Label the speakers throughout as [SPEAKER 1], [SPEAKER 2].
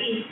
[SPEAKER 1] stage.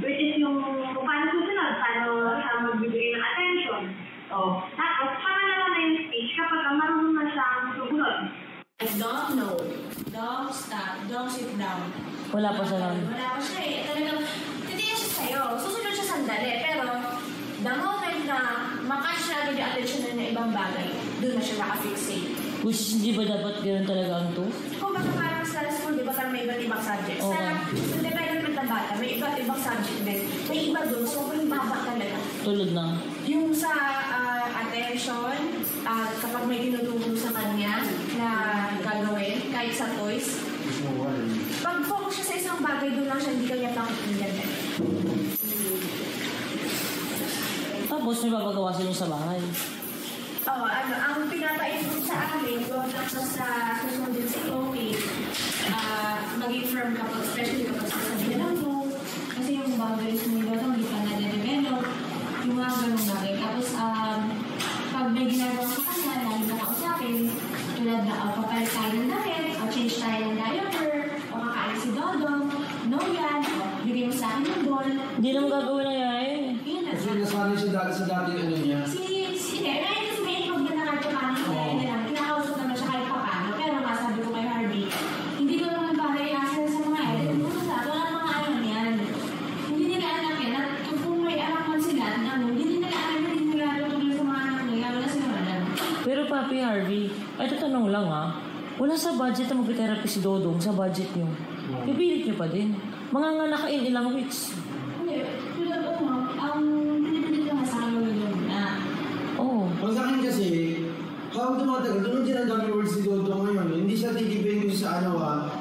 [SPEAKER 1] Which is yung kung paano susunod, paano siya magbibigay ng attention. Tapos, pangalawa na yung stage kapag marunong na siyang sumunod.
[SPEAKER 2] I don't know. Don't stop. Don't sit down.
[SPEAKER 3] Wala pa siya lang.
[SPEAKER 2] Wala pa siya eh. Talagang, titigyan siya sa'yo. Susunod siya sandali. Pero, the moment na makasya na agad yung attention na ng ibang bagay, doon na siya nakafixate.
[SPEAKER 3] Which is, hindi ba dapat gano'n talaga ang to?
[SPEAKER 2] Kung baka parang sa school, di ba parang may iba't ibang subjects?
[SPEAKER 3] Okay.
[SPEAKER 2] Sa development ng bata, may iba't ibang subject din. May iba doon, sobrang baba talaga.
[SPEAKER 3] Tulad na.
[SPEAKER 2] Yung sa attention, kapag may tinutulong sa kanya na gagawin, kahit sa toys, pag focus siya sa isang bagay, doon lang siya, hindi kanya pakikinggan.
[SPEAKER 3] Tapos may papagawa sila sa bahay.
[SPEAKER 2] Ang pinapa-improve sa amin, doon lang siya sa susunod din sa okay, maging firm kapag, especially kapag sasabihan mo, kasi yung boundaries mo nila hindi pa na-develop, yung mga ganong bagay. Tapos, pag may ginagawa sa kanya, lalo na kausapin, tulad na, papalit tayo ng damit, o change tayo ng diaper, o kakain si Dodong, no yan, bigay mo sa akin yung ball.
[SPEAKER 3] Hindi naman gagawin ng yaya eh.
[SPEAKER 2] Yun na.
[SPEAKER 4] Kasi nasanay siya sa dating ano niya.
[SPEAKER 2] Ngayon kasi may inog na kahit paano nila, kinakausap naman siya kahit paano. Pero masabi ko kay Harvey, hindi ko naman para i-asal sa mga edit. Wala mga alam yan. Hindi nila alam yan. At kung may alam man sila, hindi nila alam na hindi nila tutuloy sa mga anak nila. Wala sila alam.
[SPEAKER 3] Pero Papi Harvey, ito tanong lang wala sa budget na mag-therapy si Dodong sa budget niyo. Pipilit niyo pa din. Manganganakain ilang weeks.
[SPEAKER 2] Hindi. Tulad ang pinipilit lang sa akin yung na.
[SPEAKER 4] Ang sa akin kasi, habang tumatagal, doon din ang dami words si Dodo ngayon. Hindi siya titipin ko sa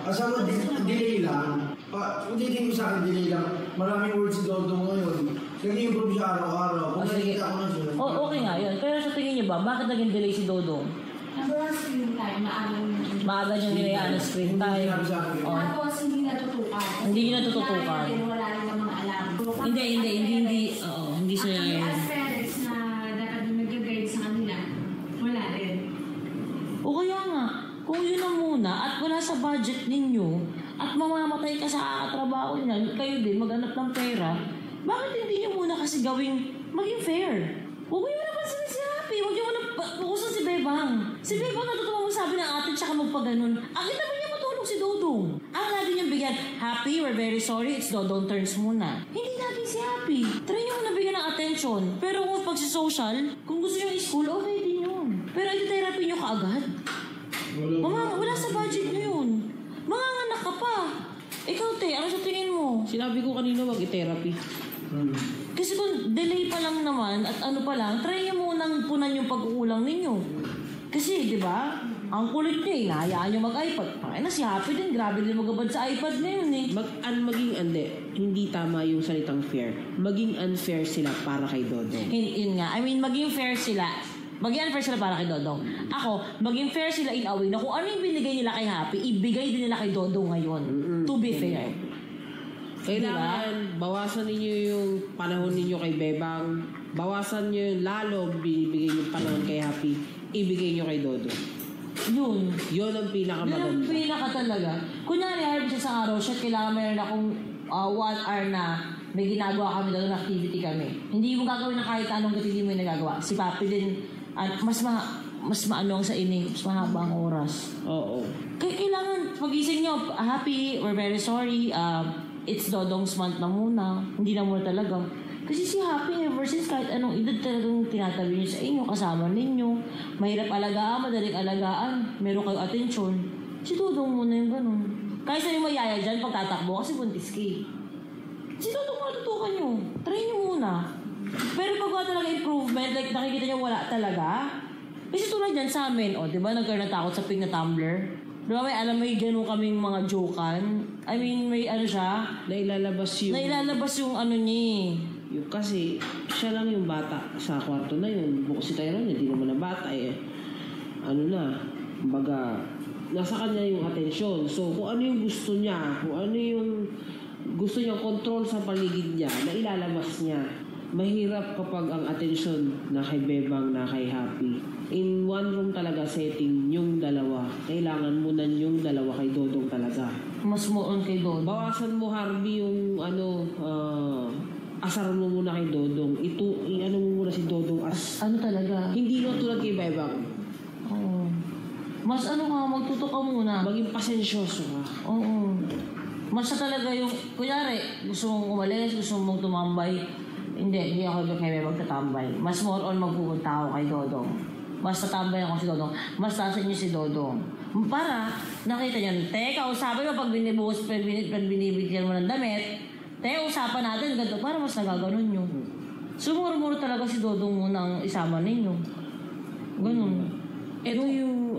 [SPEAKER 4] asawa delay lang. Kung titigin ko sa akin, delay lang. Maraming words si Dodo ngayon. Nag-improve siya araw-araw. Kung nakikita ko na siya.
[SPEAKER 3] Okay nga yun. Pero sa tingin niyo ba, bakit naging delay si Dodong?
[SPEAKER 2] Number one, screen time.
[SPEAKER 3] Maaga niyang nilayaan ng screen time.
[SPEAKER 2] Tapos, hindi natutukan.
[SPEAKER 3] Hindi niya natutukan.
[SPEAKER 2] Wala rin namang alam.
[SPEAKER 3] Hindi siya
[SPEAKER 2] Actually,
[SPEAKER 3] yun.
[SPEAKER 2] as parents na dapat nag-guide sa kanila, wala rin.
[SPEAKER 3] O kaya nga, kung yun ang muna at wala sa budget ninyo at mamamatay ka sa katrabaho niya, kayo din maghanap ng pera, bakit hindi niyo muna kasi maging fair? Huwag niyo na pansin si Happy. Huwag niyo muna pukusan si Bebang. Si Bebang natutuwa magsabi ng atin tsaka magpaganon. Ang kita ba niya matulog si Dodong? Ang lagi niyang bigyan, Happy, we're very sorry, it's Dodong turns muna. Hindi lagi si Happy. Try niyo muna bigyan ng attention. Pero kung pag si social, kung gusto niyo i-school, okay din yun. Pero i-therapy niyo kaagad. Wala sa budget niyo yun. Manganganak ka pa. Ikaw, te, ano sa tingin mo? Sinabi ko kanina wag i-therapy. Kasi kung delay pa lang naman at ano pa lang, try niyo munang punan yung pag-uulang ninyo. Kasi, di ba, ang kulit niya hinahayaan niyo mag-iPad. Ay na, si Happy din, grabe din magabad sa iPad ngayon eh.
[SPEAKER 5] Hindi tama yung salitang fair. Maging unfair sila para kay Dodong.
[SPEAKER 3] Yun nga, I mean, maging fair sila. Maging unfair sila para kay Dodong. Ako, maging fair sila in a way na kung ano yung binigay nila kay Happy, ibigay din nila kay Dodong ngayon. To be fair.
[SPEAKER 5] Kailangan, bawasan ninyo yung panahon ninyo kay Bebang. Bawasan nyo yung lalo binibigay yung panahon kay Happy. Ibigay nyo kay Dodong. Yun ang pinakamaganda.
[SPEAKER 3] Yun ang pinaka talaga. Kunyari, harap siya sa araw, shit, kailangan meron akong 1 hour na may ginagawa kami doon, activity kami. Hindi mo gagawin na kahit anong hindi mo yung nagagawa. Si Papi din, mas maano sa ining, mas mahaba ang oras.
[SPEAKER 5] Oo.
[SPEAKER 3] Kailangan, pagising nyo, Happy, we're very sorry, it's Dodong's month na muna. Hindi na muna talaga. Kasi si Happy, ever since kahit anong edad talagang tinatabi niyo sa inyo, kasama ninyo. Mahirap alagaan, madaling alagaan. Meron kayo attention. Si Dodong muna yung ganun. Kahit sa'yo mayaya dyan, pagtatakbo kasi buntis ka eh. Si Dodong muna tutukan nyo. Try nyo muna. Pero pag wala talaga improvement, like nakikita nyo wala talaga. Kasi tulad dyan sa amin, di ba nagkaroon na takot sa pink na tumbler? Di ba may ganun kaming mga joke-an? I mean, may ano siya?
[SPEAKER 5] Nailalabas
[SPEAKER 3] yung ano niya.
[SPEAKER 5] Kasi siya lang yung bata sa kwarto na yun. Bukod si Tyrone, hindi naman na bata eh. Kumbaga, nasa kanya yung atensyon. So, kung ano yung gusto niya, kung ano yung gusto niyang control sa paligid niya, na ilalabas niya. Mahirap kapag ang atensyon na kay Bebang, na kay Happy. In one room talaga setting, yung dalawa. Kailangan mo na yung dalawa kay Dodong talaga.
[SPEAKER 3] Mas mas more on kay Dodong.
[SPEAKER 5] Bawasan mo, Harvey, yung asar mo muna kay Dodong. Ano mo muna si Dodong as...
[SPEAKER 3] Ano talaga?
[SPEAKER 5] Hindi no tulad kay Bebang.
[SPEAKER 3] Oo. Mas magtuto ka muna.
[SPEAKER 5] Maging pasensyoso ka.
[SPEAKER 3] Oo. Mas talaga yung, kunyari, gusto mong umalis, gusto mong tumambay. Hindi ako kaya magtatambay. Mas more on magpupunta ako kay Dodong. Mas tatambay ako si Dodong. Mas nasa inyo si Dodong. Para, nakita niyo, kausapin mo pag binibigyan mo ng damit, usapan natin, ganito, para mas nagaganon nyo. So, muro talaga si Dodong muna ang isama ninyo. Ganun.
[SPEAKER 5] Ito yung,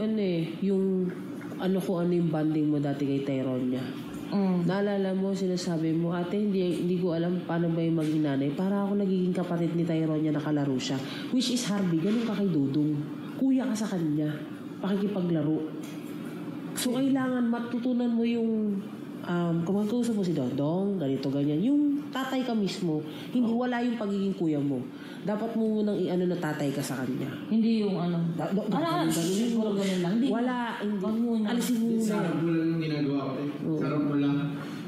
[SPEAKER 5] yung banding mo dati kay Tyronia. Naalala mo, sinasabi mo, ate, hindi ko alam paano ba yung maging nanay. Para ako nagiging kapatid ni Tyronia, nakalaro siya. Which is Harvey, ganun ka kay Dodong. Kuya ka sa kanya. Pakikipaglaro. So, kailangan matutunan mo yung kung magkausap mo si Dodong, ganito, ganyan. Yung tatay ka mismo, hindi wala yung pagiging kuya mo. Dapat mo munang na tatay ka sa kanya.
[SPEAKER 3] Hindi yung siguro ganun lang.
[SPEAKER 5] Wala, hindi. Alisin mo muna.
[SPEAKER 4] Sarap mo lang yung ginagawa ko. Sarap mo lang.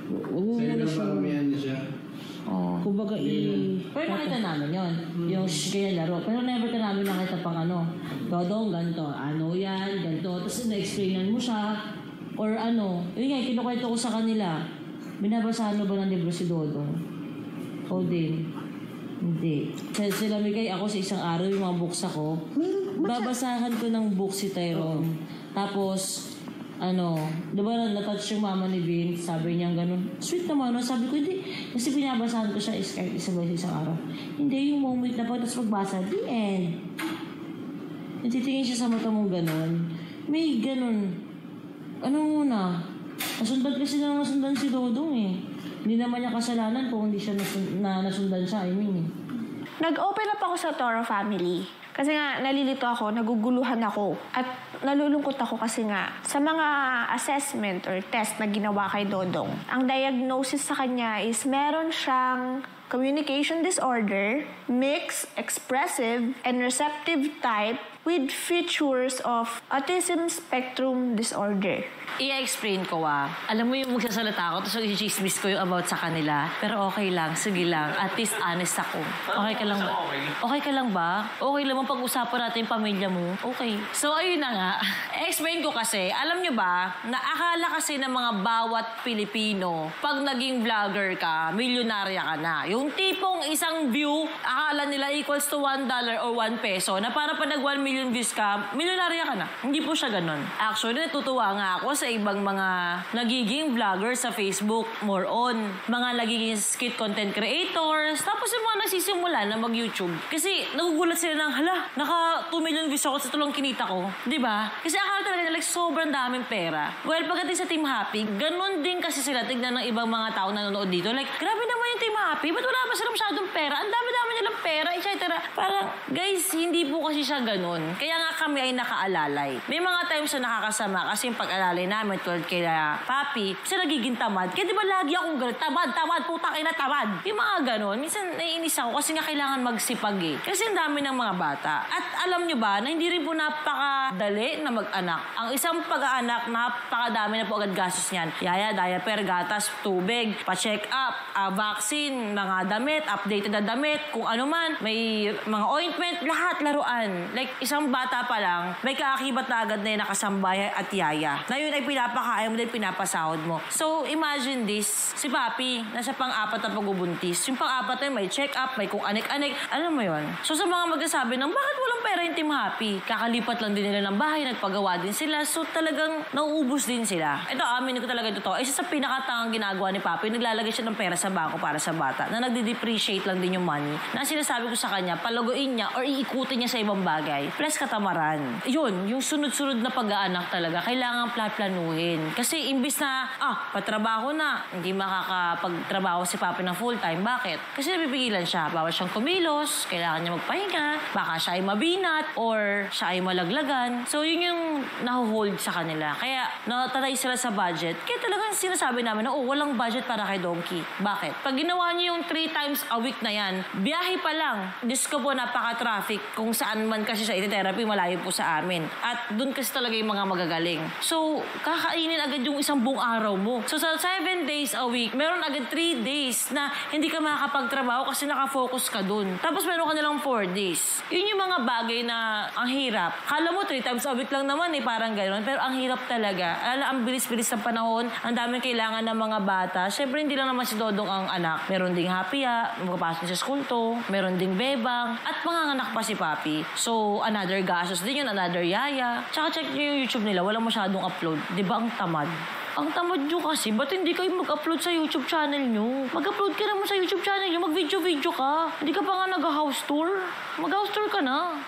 [SPEAKER 4] Sa'yo lang paramihan na siya.
[SPEAKER 5] Kumbaga,
[SPEAKER 3] pero nakita namin yun. Yung kaya laro. Pero never ka namin nakita pang Dodong, ganito. Ano yan, ganito. Tapos na-explainan mo siya. Or yun nga, kinukwento ko sa kanila. Binabasahan mo ba ng libro si Dodong? O din. Hindi. Sila bigay ako sa isang araw yung mga books ako. Babasahan ko ng book si Tyrone. Tapos, diba na-touch yung mama ni Vince, sabi niya ganun. Sweet naman, sabi ko, hindi. Kasi binabasahan ko siya kahit isa ba sa isang araw. Hindi yung moment na tapos magbasa, the end. Natitingin siya sa mata mong ganun. May ganun. Muna? Nasundan kasi na nasundan si Dodong eh. Hindi naman niya kasalanan kung hindi siya nasundan siya,
[SPEAKER 6] Nag-open up ako sa Toro family. Kasi nga, nalilito ako, naguguluhan ako. At nalulungkot ako kasi nga, sa mga assessment or test na ginawa kay Dodong, ang diagnosis sa kanya is meron siyang communication disorder, mixed, expressive, and receptive type with features of autism spectrum disorder.
[SPEAKER 3] I-explain ko Alam mo yung magsasalata ako, tapos i-chismis ko yung about sa kanila. Pero okay lang, sige lang. At least honest ako. Okay ka lang ba? Okay ka lang ba? Okay lang pag-usapan natin yung pamilya mo? Okay. So, ayun na nga. I-explain ko kasi, alam nyo ba, na akala kasi ng mga bawat Pilipino, pag naging vlogger ka, milyonarya ka na. Yung tipong isang view, akala nila equals to $1 or 1 peso, na para pa nag 1 million views ka, milyonarya ka na. Hindi po siya ganun. Actually, natutuwa nga ako sa ibang mga nagiging vlogger sa Facebook, more on. Mga nagiging skit content creators, tapos yung mga nagsisimula na mag-YouTube. Kasi nagugulat sila ng, naka 2 million views ako sa tulong kinita ko. Diba? Kasi akala talaga nila sobrang daming pera. Well, pagdating sa Team Happy, ganun din kasi sila tignan ng ibang mga tao na nanonood dito. Like, grabe naman yung Team Happy. Ba't wala ba sila masyadong pera? Ang dami-dami nilang pera, etc. Parang, guys, hindi po kasi siya ganun. Kaya nga kami ay nakaalalay. May mga times na nakakasama kasi yung pag-alalay namin tulad kaya Papi, kasi nagiging tamad. Kaya di ba lagi akong ganun, tamad, putang ina, tamad. Yung mga ganun, minsan naiinis ako kasi nga kailangan magsipag Kasi ang dami ng mga bata. At alam nyo ba, na hindi rin po napakadali na mag-anak. Ang isang pag-aanak, napakadami na po agad gastos niyan. Yaya, diaper, gatas, tubig, pa-check up, vaccine, mga damit, updated na damit, kung ano man, may mga ointment, lahat laruan. Like, isang bata pa lang, may kaakibat na agad na yung nakasambay at yaya. Na yun ay pinapakain mo din, pinapasahod mo. So, imagine this. Si Papi, nasa pang-apat na pagbubuntis. Yung pang-apat na yun, may check-up, may kung anik-anik. Alam mo yun? So, sa mga magsasabi ng, bakit walang pera yung Team Happy? Kakalipat lang din nila ng bahay, nagpagawa din sila. So, talagang nauubos din sila. Ito, amin ko talaga ito. Isa sa pinakatangang ginagawa ni Papi, naglalagay siya ng pera sa bangko para sa bata na nagde-depreciate lang din yung money. Na sinasabi ko sa kanya, palaguin niya or iikutin niya sa ibang bagay. Plus katamaran. Yun, yung sunod-sunod na pag-aanak talaga, kailangan planuhin. Kasi imbis na, patrabaho na, hindi makakapagtrabaho si Papi ng full-time. Bakit? Kasi napipigilan siya. Bawal siyang kumilos, kailangan niya magpahinga, baka siya ay mabinat, or siya ay malaglagan. So, yun yung nahuhold sa kanila. Kaya, natatay sila sa budget. Kaya talagang sinasabi namin na, walang budget para kay Donkey. Bakit? Pag ginawa niyo yung 3 times a week na yan, biyahe pa pa lang, Diyos ko po, napaka-traffic kung saan man kasi sa therapy, malayo po sa amin. At doon kasi talaga yung mga magagaling. So, kakainin agad yung isang buong araw mo. So, sa 7 days a week, meron agad 3 days na hindi ka makakapagtrabaho kasi nakafocus ka doon. Tapos meron ka nilang 4 days. Yun yung mga bagay na ang hirap. Kala mo 3 times a week lang naman parang gano'n. Pero ang hirap talaga. Ang bilis-bilis ng panahon, ang daming kailangan ng mga bata. Siyempre, hindi lang naman si Dodong ang anak. Meron ding Hapia, magpapasok sa school to, meron ding Bebang, at manganganak pa si Papi. So, another gastos din yun, another yaya. Tsaka check nyo yung YouTube nila, walang masyadong upload. Di ba ang tamad? Ang tamad nyo kasi, ba't hindi kayo mag-upload sa YouTube channel nyo? Mag-upload ka naman sa YouTube channel nyo, mag-video-video ka. Hindi ka pa nga nag-house tour. Mag-house tour ka na.